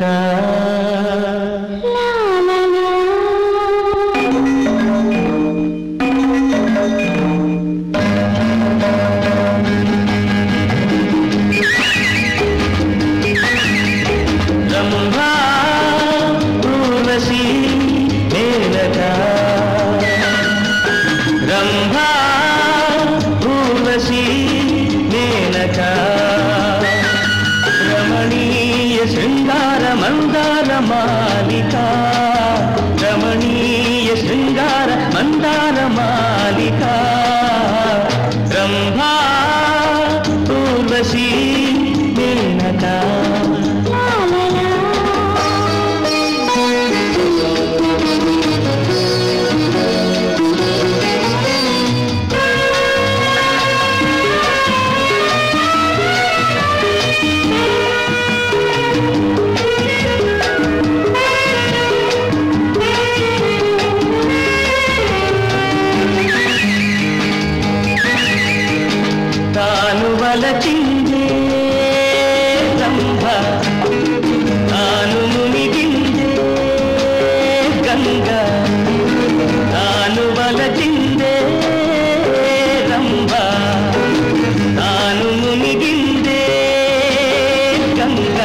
మేనకా రంభా ఊర్వశీ మేనకా రంభా ఊర్వశీ మేనకా రమణీయ శృంగార మందార మాలికా రమణీయ శృంగార మందార మాలికా రంభా ఊర్వశీ మేనకా తాను వలచిందే రంభ తాను మునిగిందే గంగ తాను వలచిందే రంభ తాను మునిగిందే గంగ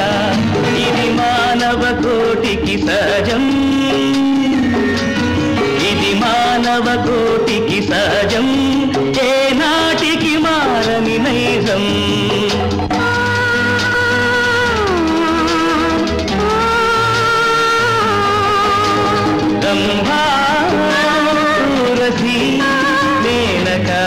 ఇది మానవ కోటికి సహజం ఇది మానవ కోటికి సహజం ఏనాటికి మారని నైజం రంభా ఊర్వశీ మేనకా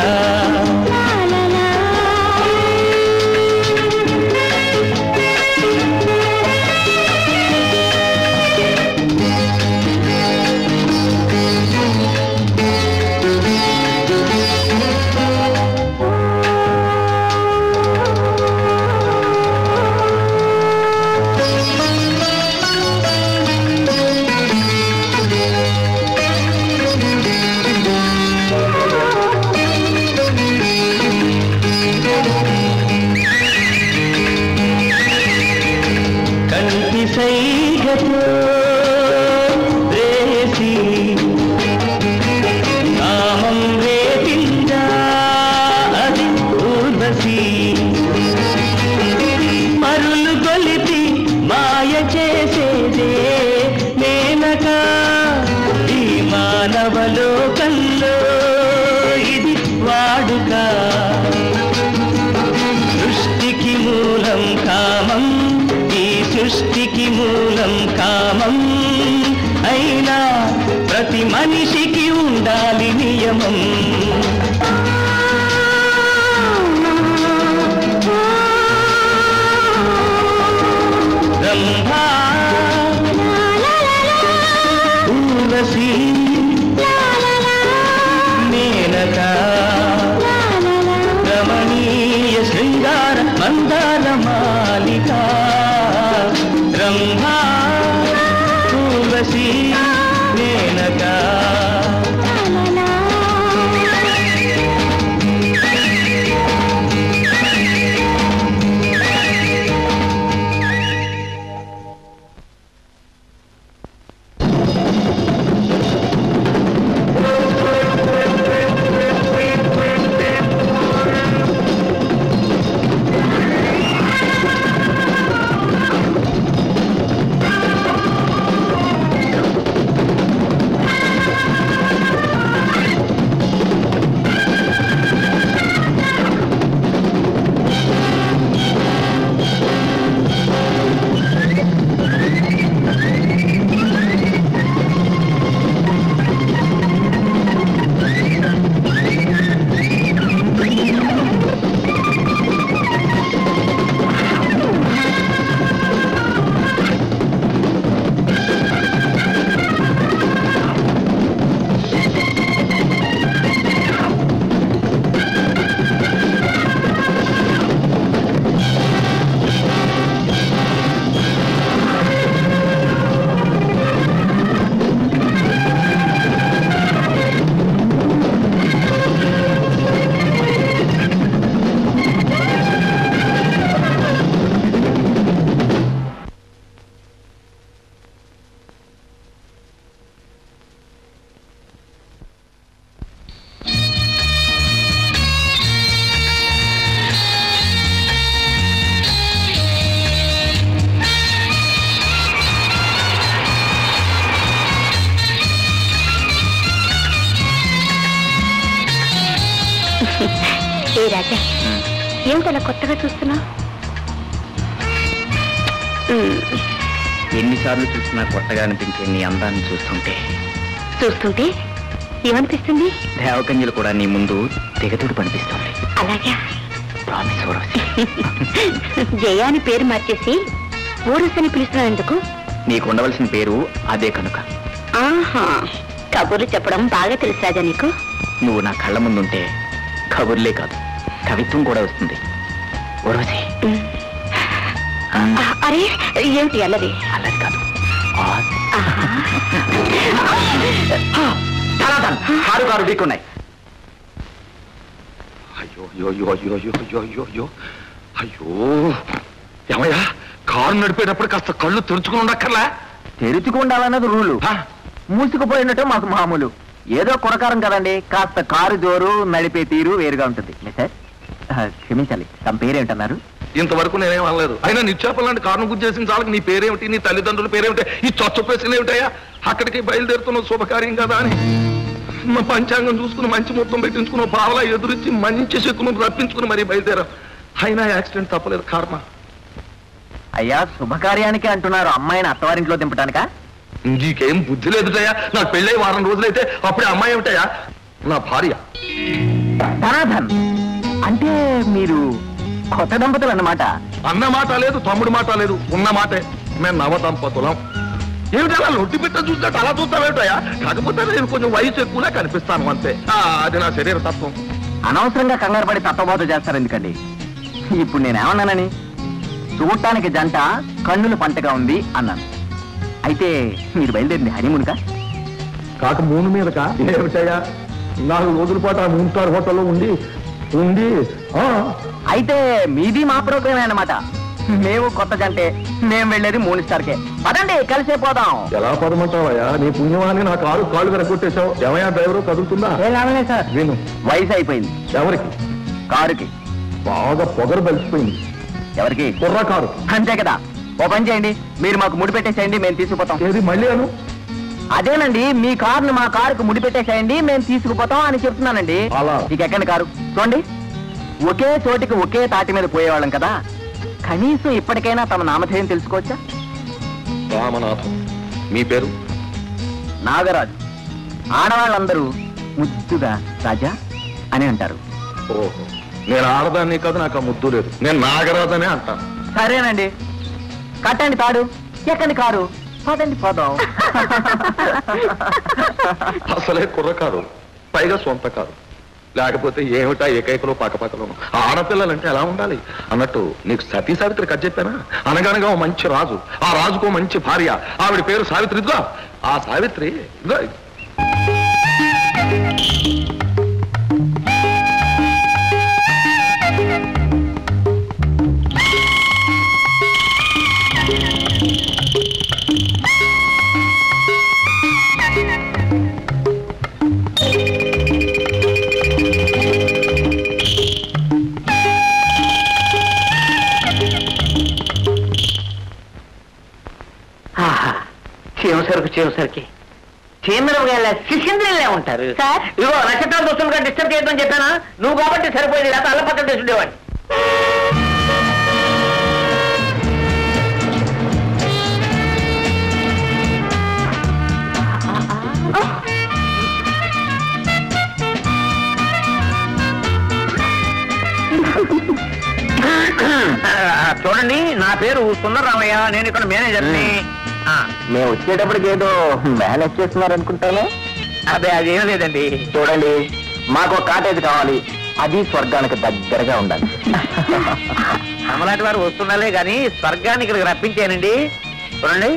కంటి సైగతో రేసి కామం రేపిందా అది ఊర్వశీ మరులు గొలిపి మాయ చేసేదే మేనకా ఈ మానవలోకంలో ఇది వాడుక సృష్టికి మూలం కామం ఈ సృష్టికి మూలం కామం అయినా ప్రతి మనిషికి ఉండాలి నియమం రంభా ఊర్వశీ మేనకా రమణీయ శృంగార మందార మాలికా రంభా ఊర్వశీ మేనకా ఏ రాజా, ఏమిటలా కొత్తగా చూస్తున్నా? ఎన్నిసార్లు చూసినా కొత్తగా అనిపించే నీ అందాన్ని చూస్తుంటే ఏమనిపిస్తుంది? దేవకన్యలు కూడా నీ ముందు తెగతుడు పనిపిస్తుంది. అలాగా? ప్రామిస్ ఊర్వశి. జయాని పేరు మార్చేసి ఊర్వశిని పిలుస్తున్నావు ఎందుకు? నీకు ఉండవలసిన పేరు అదే కనుక. ఆహా, కబుర్లు చెప్పడం బాగా తెలుసు రాజా నీకు. నువ్వు నా కళ్ళ ముందుంటే కబుర్లే కాదు కవిత్వం కూడా వస్తుంది ఊర్వశి. అరే ఏమిటి అల్లరి? అల్లరి కాదు, కారు ఢీకున్నాయి. అయ్యో అయ్యో అయ్యో అయ్యో అయ్యో అయ్యో అయ్యో అయ్యో ఏమయ్యా, కారు నడిపేటప్పుడు కాస్త కళ్ళు తెరుచుకుని ఉండక్కర్లా? తెరుచుకుండాలన్నది రూలు, మూసుకుపోయినట్టు మాకు మామూలు. ఏదో కొరకారం కదండి, కాస్త కారు జోరు నడిపే తీరు వేరుగా ఉంటుంది. సార్ క్షమించాలి, తమ పేరేంటన్నారు? ఇంతవరకు నేనేం అనలేదు. అయినా నిత్యాపలాంటి కారణం గుర్తు చేసిన చాలకి నీ పేరేమిటి, నీ తల్లిదండ్రుల పేరేమిటి, ఈ చొచ్చ పేసులు ఏమిటయ్యా? అక్కడికి బయలుదేరుతున్న శుభకార్యం కదా అని మా పంచాంగం చూసుకుని మంచి మొత్తం పెట్టించుకున్న పావలా ఎదురిచ్చి మంచి శకును రప్పించుకుని మరీ బయలుదేరాం. అయినా యాక్సిడెంట్ తప్పలేదు కర్మ. అయ్యా, శుభకార్యానికి అంటున్నారు, అమ్మాయిని అత్తవారింట్లో దింపటానికా? నీకేం బుద్ధి లేదుటయ్యా. నాకు పెళ్ళై వారం రోజులైతే అప్పుడే అమ్మాయి ఏమిటయ్యా? నా భార్య. ధనాధన్ అంటే మీరు కొత్త దంపతులు అన్నమాట? అన్న మాట లేదు, తమ్ముడు మాట లేదు, ఉన్న మాటే. మేము నవ దంపతులం. ఏమిటలా లొట్టి పెట్ట చూసినట్టు అలా చూస్తావేమిటయ్యా? కాకపోతే నేను కొంచెం వయసు ఎక్కువగా కనిపిస్తాను అంతే. అది నా శరీర తత్వం. అనవసరంగా కంగారు పడి తత్వబోధ చేస్తారు ఎందుకండి? ఇప్పుడు నేనేమన్నానని? చూడటానికి జంట కన్నుల పంటగా ఉంది అన్నాను. అయితే మీరు బయలుదేరింది హనీమూన్కా? కాక మూను మీదకా? ఏమిటయ్యా, 4 రోజుల పాటు ఆ 3 స్టార్ హోటల్లో ఉండి అయితే మీది మా ప్రోగ్రామే అన్నమాట. మేము కొత్త జంటే, మేము వెళ్ళేది 3 స్టార్కే. పదండి, కలిసే పోదాం. ఎలా పదమంటావయ్యా? నీ పుణ్యమాన్ని నా కాళ్ళు వెనకొట్టేశావు. ఏమయ్యా డ్రైవరు కదులుతుందా? సార్ విను, వయసు అయిపోయింది. ఎవరికి? కారుకి. బాగా పొగరు బలిసిపోయింది. ఎవరికి? కుర్ర కారు. అంతే కదా. ఓ పని చేయండి, మీరు మాకు ముడి పెట్టేసేయండి, మేము తీసుకుపోతాం. ఏది మళ్ళీ అను? అదేనండి, మీ కారును మా కారుకు ముడి పెట్టేసేయండి, మేము తీసుకుపోతాం అని చెప్తున్నానండి. నీకు ఎక్కండి కారు. చూడండి, ఒకే చోటికి ఒకే తాటి మీద పోయేవాళ్ళం కదా, కనీసం ఇప్పటికైనా తమ నామధేయం తెలుసుకోవచ్చా? రామనాథం. మీ పేరు? నాగరాజు. ఆడవాళ్ళందరూ ముద్దుగా రాజా అని అంటారు. ఓహో, నేను ఆడదాన్ని కాదు, నాకు ఆ ముద్దు లేదు. నేను నాగరాజనే అంటాను. సరేనండి, కట్టండి తాడు, ఎక్కండి కారు, పదండి పోదాం. అసలే కుర్రకారు, పైగా సొంత కారు. లేకపోతే ఏమిటా ఏకైకలో పక్కపక్కలో. ఆడపిల్లలంటే ఎలా ఉండాలి అన్నట్టు నీకు సతీ సావిత్రి కథ చెప్పానా? అనగనగా ఓ మంచి రాజు, ఆ రాజుకు మంచి భార్య, ఆవిడ పేరు సావిత్రి. ఇదిగో ఆ సావిత్రి ఇదిగో. చేసరికి చీమరగా శిశింద్రులే ఉంటారు. ఇదిగో నక్షత్రాలు దోస్తులుగా డిస్టర్బ్ చేయడం చెప్పానా? నువ్వు కాబట్టి సరిపోయింది, లేకపోతే అల్ల పక్కన తెచ్చుండేవాడిని. చూడండి, నా పేరు సుందరరామయ్య, నేను ఇక్కడ మేనేజర్ని. మేము వచ్చేటప్పటికి ఏదో మేనేజ్ చేస్తున్నారు అనుకుంటాను. అదే, అదేం లేదండి. చూడండి, మాకు ఒక కాటేజ్ కావాలి, అది స్వర్గానికి దగ్గరగా ఉండాలి. అమలాంటి వారు వస్తున్నాలే గాని స్వర్గానికి ఇక్కడికి రప్పించానండి. చూడండి,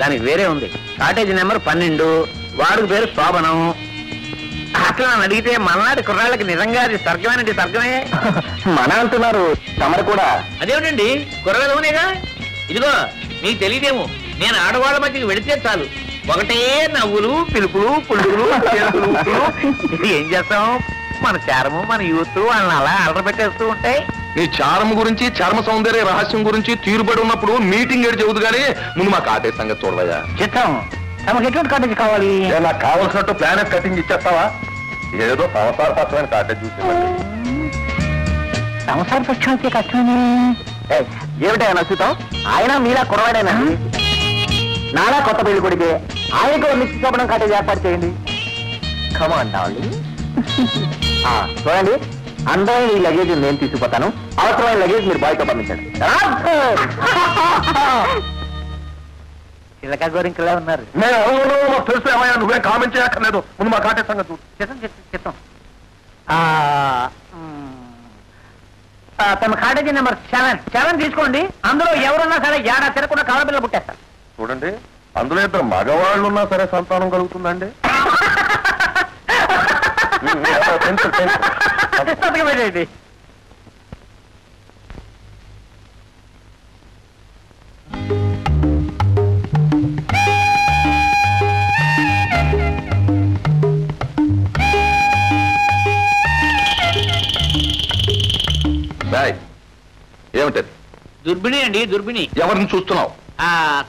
దానికి వేరే ఉంది. కాటేజ్ నెంబర్ 12, వాడికి పేరు శోభనం. అట్లా నన్ను అడిగితే మనాటి కుర్రాళ్ళకి నిజంగా అది స్వర్గమేనండి, స్వర్గమే. మన అంటున్నారు, తమరు కూడా. అదేమిటండి, కుర్రలేదునేగా. ఇదిగో మీకు తెలియదేమో, నేను ఆడవాళ్ళ మధ్యకి వెళితే చాలు, ఒకటే నవ్వులు, పిలుపులు, పులుపులు, ఏం చేస్తాం, మన చారము, మన యూత్ వాళ్ళని అలా అలర పెట్టేస్తూ ఉంటాయి. నీ చారం గురించి, చర్మ సౌందర్య రహస్యం గురించి తీరుబడి ఉన్నప్పుడు మీటింగ్ ఏడు చెబుదు కానీ ముందు మా కాటేజ్ సంగతి చూడవయ్యా. చిత్తం, తమకు ఎటువంటి కాటేజ్ కావాలి? నాకు కావాల్సినట్టు ప్లానెట్ కటింగ్ ఇచ్చేస్తావా? ఏదో సంవత్సరాల పత్రమైన కాటేజ్ చూసి సంసార పక్షం అయితే కష్టమని. ఏమిటా నచ్చుతాం? ఆయన మీలా కురవాడైనా నాలా కొత్త పెళ్లి కొడితే ఆయనకు నిశ్చిత శోభనం కట్టేది ఏర్పాటు చేయండి. Come on darling. చూడండి, అందమైన ఈ లగేజ్ నేను తీసుకుపోతాను. అవసరమైన లగేజ్ మీరు బాయ్తో పంపించండి. చిలక గోరింకలా ఉన్నారు. తెలుసు ఏమయ్యా, నువ్వేం కామెంట్ చేయక్కర్లేదు. ముందు మా కాటే సంగతి చిత్తం తమ కాటేజీ నెంబర్ 7 తీసుకోండి. అందులో ఎవరున్నా సరే ఏడా తిరగకుండా కాలపిల్ల పుట్టేస్తారు. చూడండి, అందులో ఇద్దరు మగవాళ్ళు ఉన్నా సరే సంతానం కలుగుతుందండి. పెట్టండి. ఏమిటది? దుర్బిణి అండి, దుర్బిణి. ఎవరిని చూస్తున్నావు?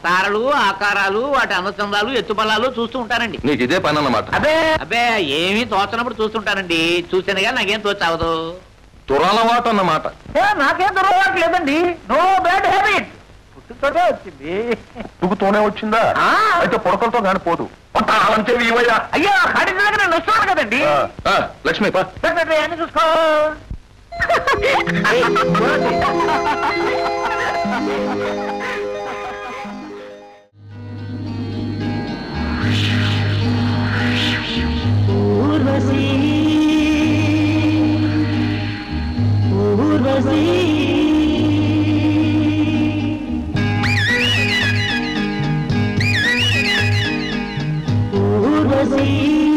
తారలు, ఆకారాలు, వాటి అనుచందాలు, ఎత్తుపల్లాలు చూస్తూ ఉంటానండి. నీకు ఇదే పని అన్నమాట. అబ్బే ఏమీ తోచనప్పుడు చూస్తుంటానండి. చూసానుగా నాకేం తోచావదు. దురలవాటు అన్నమాట. నాకేం దురలవాటు లేదండి. No bad habit. పుట్టుతోనే వచ్చింది. పుట్టుతోనే వచ్చిందా? అయితే పొడకలతో కానీ పోదు. అయ్యో ఖాళీ నేను వస్తున్నాను కదండి. లక్ష్మి అన్ని చూసుకో. Urvashi